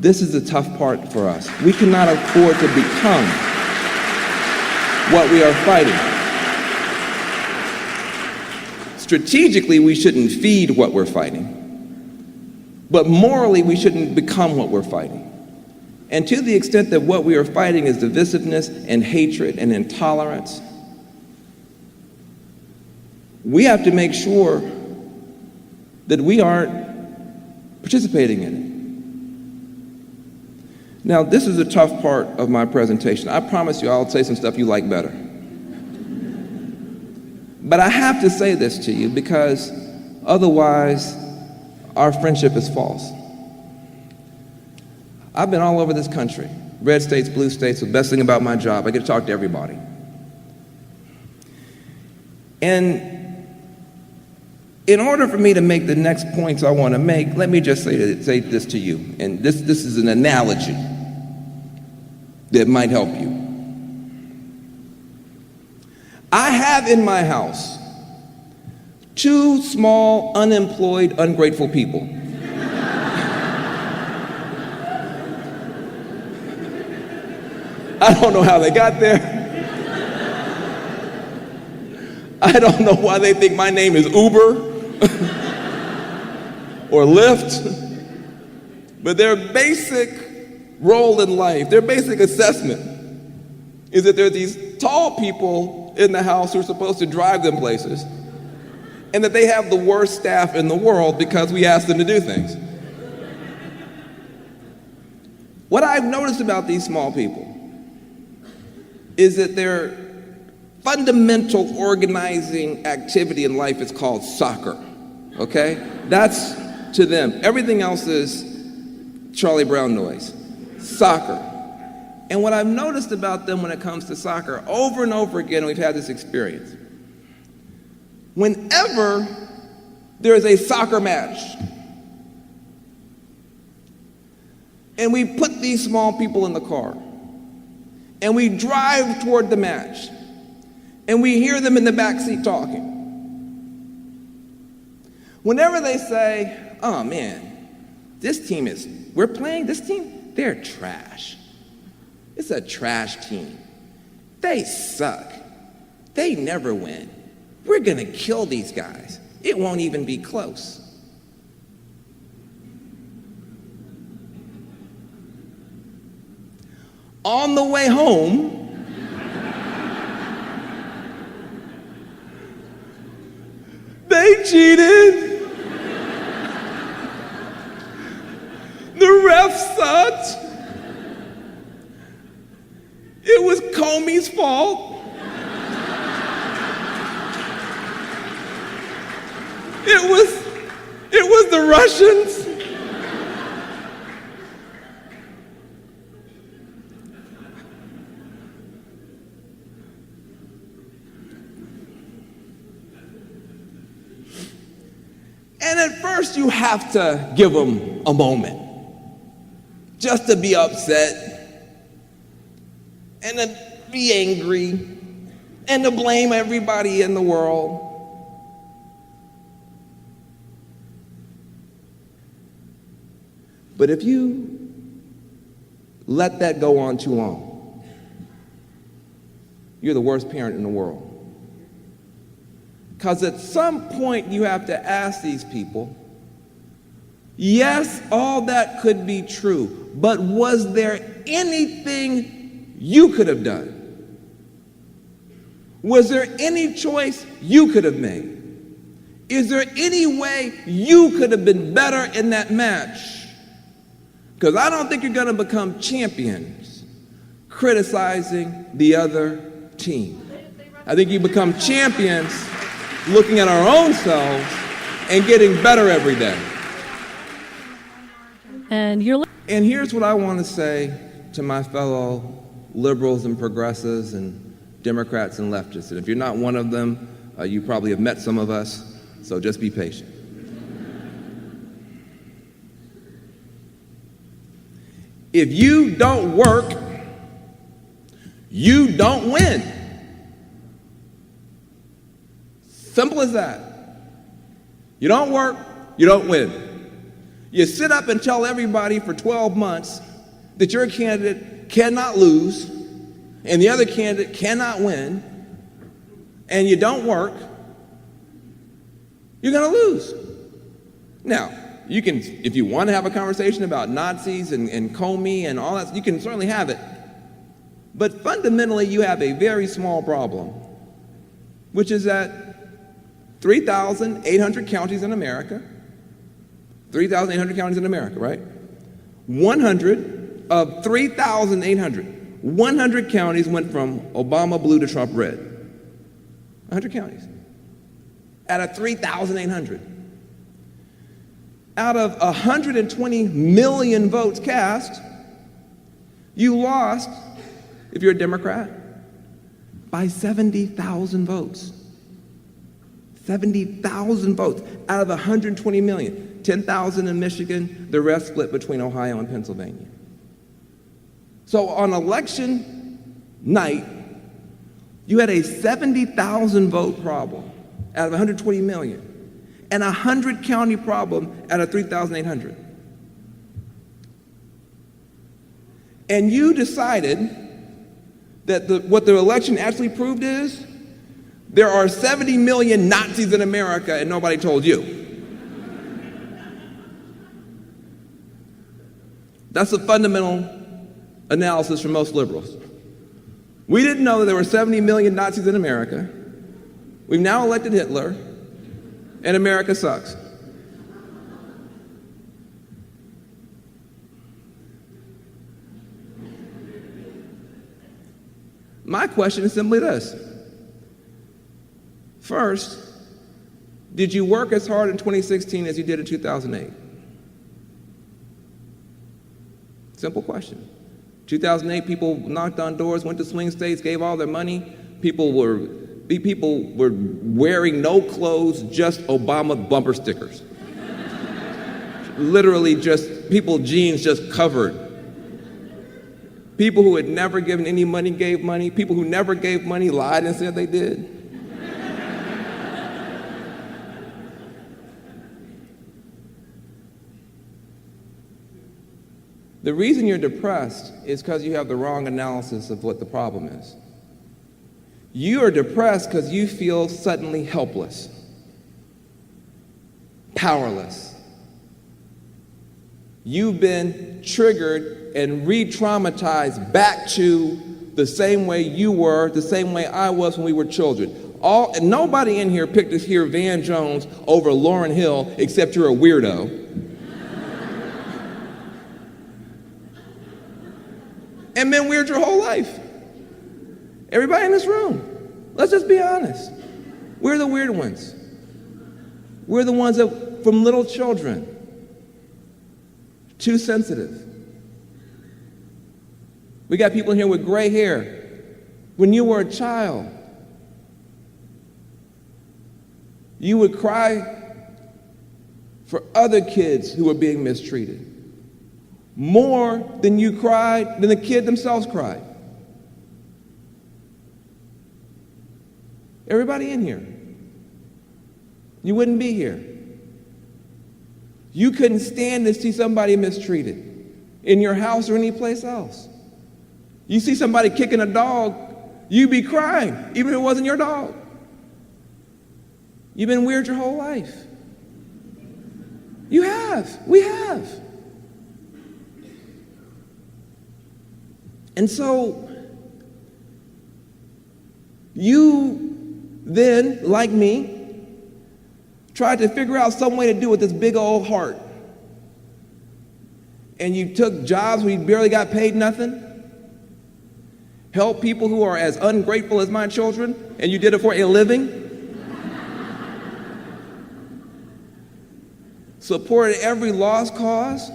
This is the tough part for us. We cannot afford to become what we are fighting. Strategically, we shouldn't feed what we're fighting. But morally, we shouldn't become what we're fighting. And to the extent that what we are fighting is divisiveness and hatred and intolerance, we have to make sure that we aren't participating in it. Now, this is a tough part of my presentation. I promise you I'll say some stuff you like better. But I have to say this to you because otherwise our friendship is false. I've been all over this country, red states, blue states. The best thing about my job, I get to talk to everybody. And in order for me to make the next points I want to make, let me just say this to you. And this is an analogy that might help you. I have in my house 2 small, unemployed, ungrateful people. I don't know how they got there. I don't know why they think my name is Uber or Lyft. But their basic role in life, their basic assessment is that there are these tall people in the house who are supposed to drive them places, and that they have the worst staff in the world because we ask them to do things. What I've noticed about these small people is that their fundamental organizing activity in life is called soccer, okay? That's to them. Everything else is Charlie Brown noise. Soccer. And what I've noticed about them when it comes to soccer, over and over again, we've had this experience. Whenever there is a soccer match, and we put these small people in the car, and we drive toward the match, and we hear them in the backseat talking. Whenever they say, oh man, we're playing this team, they're trash. It's a trash team. They suck. They never win. We're gonna kill these guys. It won't even be close. On the way home, they cheated. The ref sucked. It was Comey's fault. It was the Russians. And at first you have to give them a moment just to be upset and to be angry and to blame everybody in the world. But if you let that go on too long, you're the worst parent in the world. Because at some point you have to ask these people, yes, all that could be true, but was there anything you could have done? Was there any choice you could have made? Is there any way you could have been better in that match? Because I don't think you're going to become champions criticizing the other team. I think you become champions looking at our own selves and getting better every day. And here's what I want to say to my fellow liberals and progressives and Democrats and leftists. And if you're not one of them, you probably have met some of us, so just be patient. If you don't work, you don't win. Simple as that. You don't work, you don't win. You sit up and tell everybody for 12 months that your candidate cannot lose and the other candidate cannot win, and you don't work, you're going to lose. Now, you can, if you want to have a conversation about Nazis and Comey and all that, you can certainly have it. But fundamentally, you have a very small problem, which is that 3,800 counties in America, 3,800 counties in America, right? 100 of 3,800, 100 counties went from Obama blue to Trump red. 100 counties out of 3,800. Out of 120 million votes cast, you lost, if you're a Democrat, by 70,000 votes. 70,000 votes out of 120 million. 10,000 in Michigan, the rest split between Ohio and Pennsylvania. So on election night, you had a 70,000 vote problem out of 120 million and a 100 county problem out of 3,800. And you decided that what the election actually proved is there are 70 million Nazis in America and nobody told you. That's a fundamental analysis for most liberals. We didn't know that there were 70 million Nazis in America. We've now elected Hitler, and America sucks. My question is simply this. First, did you work as hard in 2016 as you did in 2008? Simple question. 2008, people knocked on doors, went to swing states, gave all their money. People were wearing no clothes, just Obama bumper stickers. Literally just people, jeans just covered. People who had never given any money gave money. People who never gave money lied and said they did. The reason you're depressed is because you have the wrong analysis of what the problem is. You are depressed because you feel suddenly helpless, powerless. You've been triggered and re-traumatized back to the same way you were, the same way I was when we were children. Nobody in here picked to hear Van Jones over Lauryn Hill except you're a weirdo. And been weird your whole life. Everybody in this room, let's just be honest. We're the weird ones. We're the ones that, from little children, too sensitive. We got people in here with gray hair. When you were a child, you would cry for other kids who were being mistreated. More than you cried, than the kid themselves cried. Everybody in here. You wouldn't be here. You couldn't stand to see somebody mistreated in your house or any place else. You see somebody kicking a dog, you'd be crying, even if it wasn't your dog. You've been weird your whole life. You have. We have. And so, you then, like me, tried to figure out some way to do with this big old heart. And you took jobs where you barely got paid nothing, helped people who are as ungrateful as my children, and you did it for a living, supported every lost cause,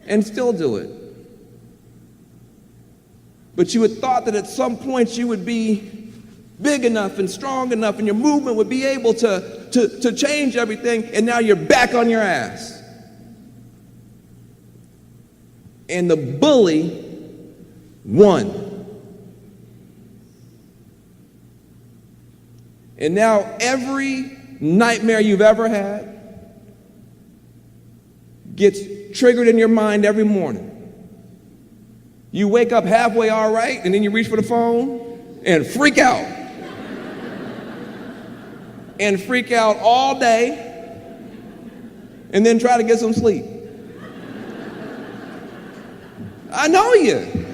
and still do it. But you had thought that at some point you would be big enough and strong enough and your movement would be able to change everything, and now you're back on your ass. And the bully won. And now every nightmare you've ever had, gets triggered in your mind every morning. You wake up halfway all right, and then you reach for the phone and freak out. And freak out all day, and then try to get some sleep. I know you.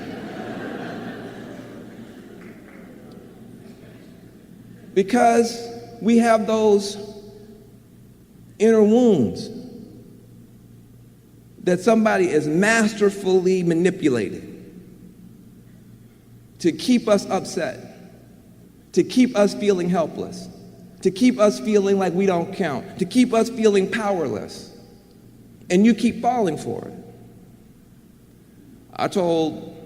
Because we have those inner wounds that somebody is masterfully manipulated to keep us upset, to keep us feeling helpless, to keep us feeling like we don't count, to keep us feeling powerless. And you keep falling for it. I told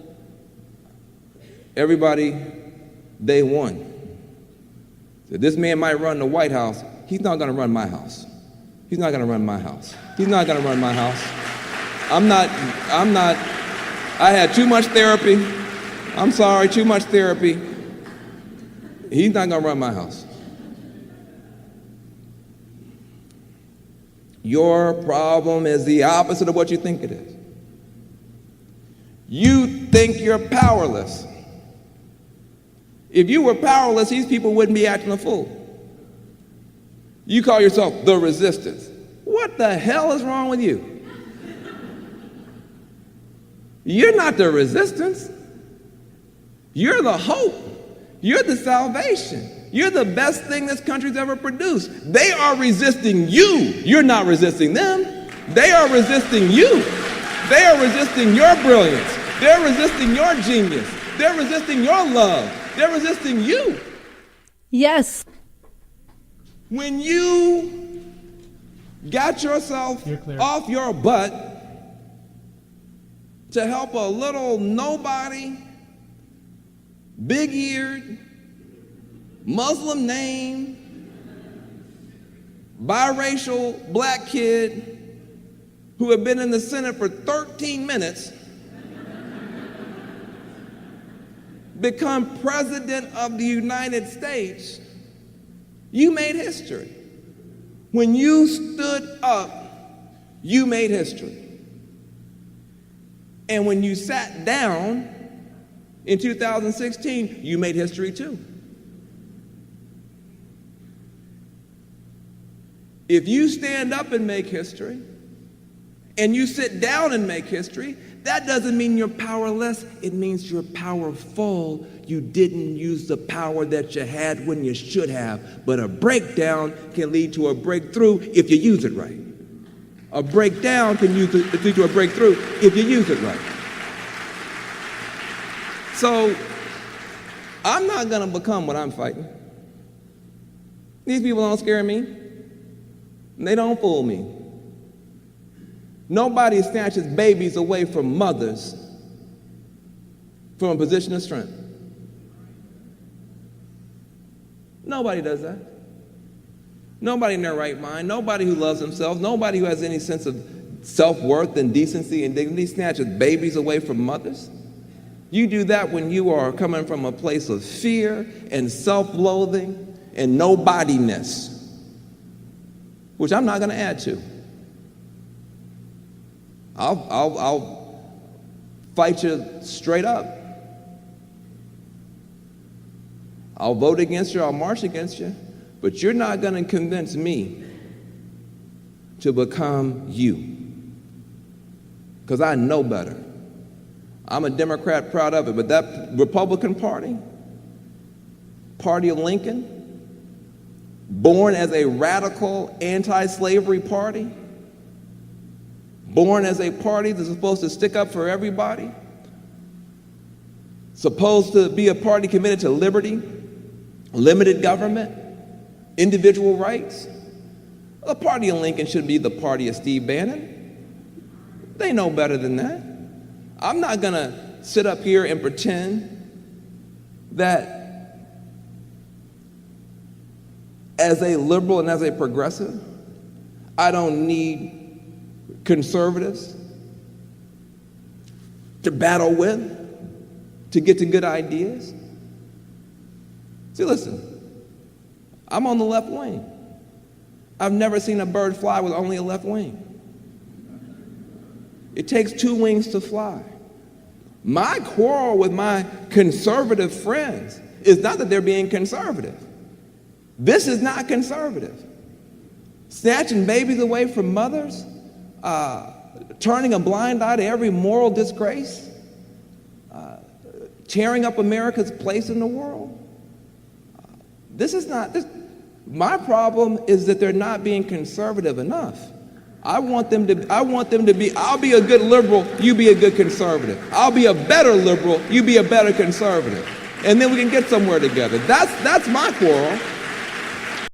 everybody day one that this man might run the White House. He's not going to run my house. He's not going to run my house. He's not going to run my house. I'm not, I had too much therapy. I'm sorry, too much therapy. He's not going to run my house. Your problem is the opposite of what you think it is. You think you're powerless. If you were powerless, these people wouldn't be acting a fool. You call yourself the resistance. What the hell is wrong with you? You're not the resistance. You're the hope. You're the salvation. You're the best thing this country's ever produced. They are resisting you. You're not resisting them. They are resisting you. They are resisting your brilliance. They're resisting your genius. They're resisting your love. They're resisting you. Yes. When you got yourself off your butt to help a little nobody, big-eared, Muslim name, biracial black kid who had been in the Senate for 13 minutes become president of the United States, you made history. When you stood up, you made history. And when you sat down in 2016, you made history too. If you stand up and make history, and you sit down and make history, that doesn't mean you're powerless. It means you're powerful. You didn't use the power that you had when you should have. But a breakdown can lead to a breakthrough if you use it right. A breakdown can lead to a breakthrough if you use it right. So, I'm not going to become what I'm fighting. These people don't scare me. They don't fool me. Nobody snatches babies away from mothers from a position of strength. Nobody does that. Nobody in their right mind, nobody who loves themselves, nobody who has any sense of self-worth and decency and dignity snatches babies away from mothers. You do that when you are coming from a place of fear and self-loathing and nobodiness, which I'm not going to add to. I'll fight you straight up. I'll vote against you, I'll march against you, but you're not going to convince me to become you, because I know better. I'm a Democrat, proud of it, but that Republican Party, Party of Lincoln, born as a radical anti-slavery party, born as a party that's supposed to stick up for everybody, supposed to be a party committed to liberty, limited government, individual rights. The Party of Lincoln should be the party of Steve Bannon. They know better than that. I'm not going to sit up here and pretend that as a liberal and as a progressive, I don't need conservatives to battle with, to get to good ideas. See, listen, I'm on the left wing. I've never seen a bird fly with only a left wing. It takes two wings to fly. My quarrel with my conservative friends is not that they're being conservative. This is not conservative. Snatching babies away from mothers, turning a blind eye to every moral disgrace, tearing up America's place in the world. My problem is that they're not being conservative enough. I'll be a good liberal, you be a good conservative. I'll be a better liberal, you be a better conservative. And then we can get somewhere together. That's my quarrel.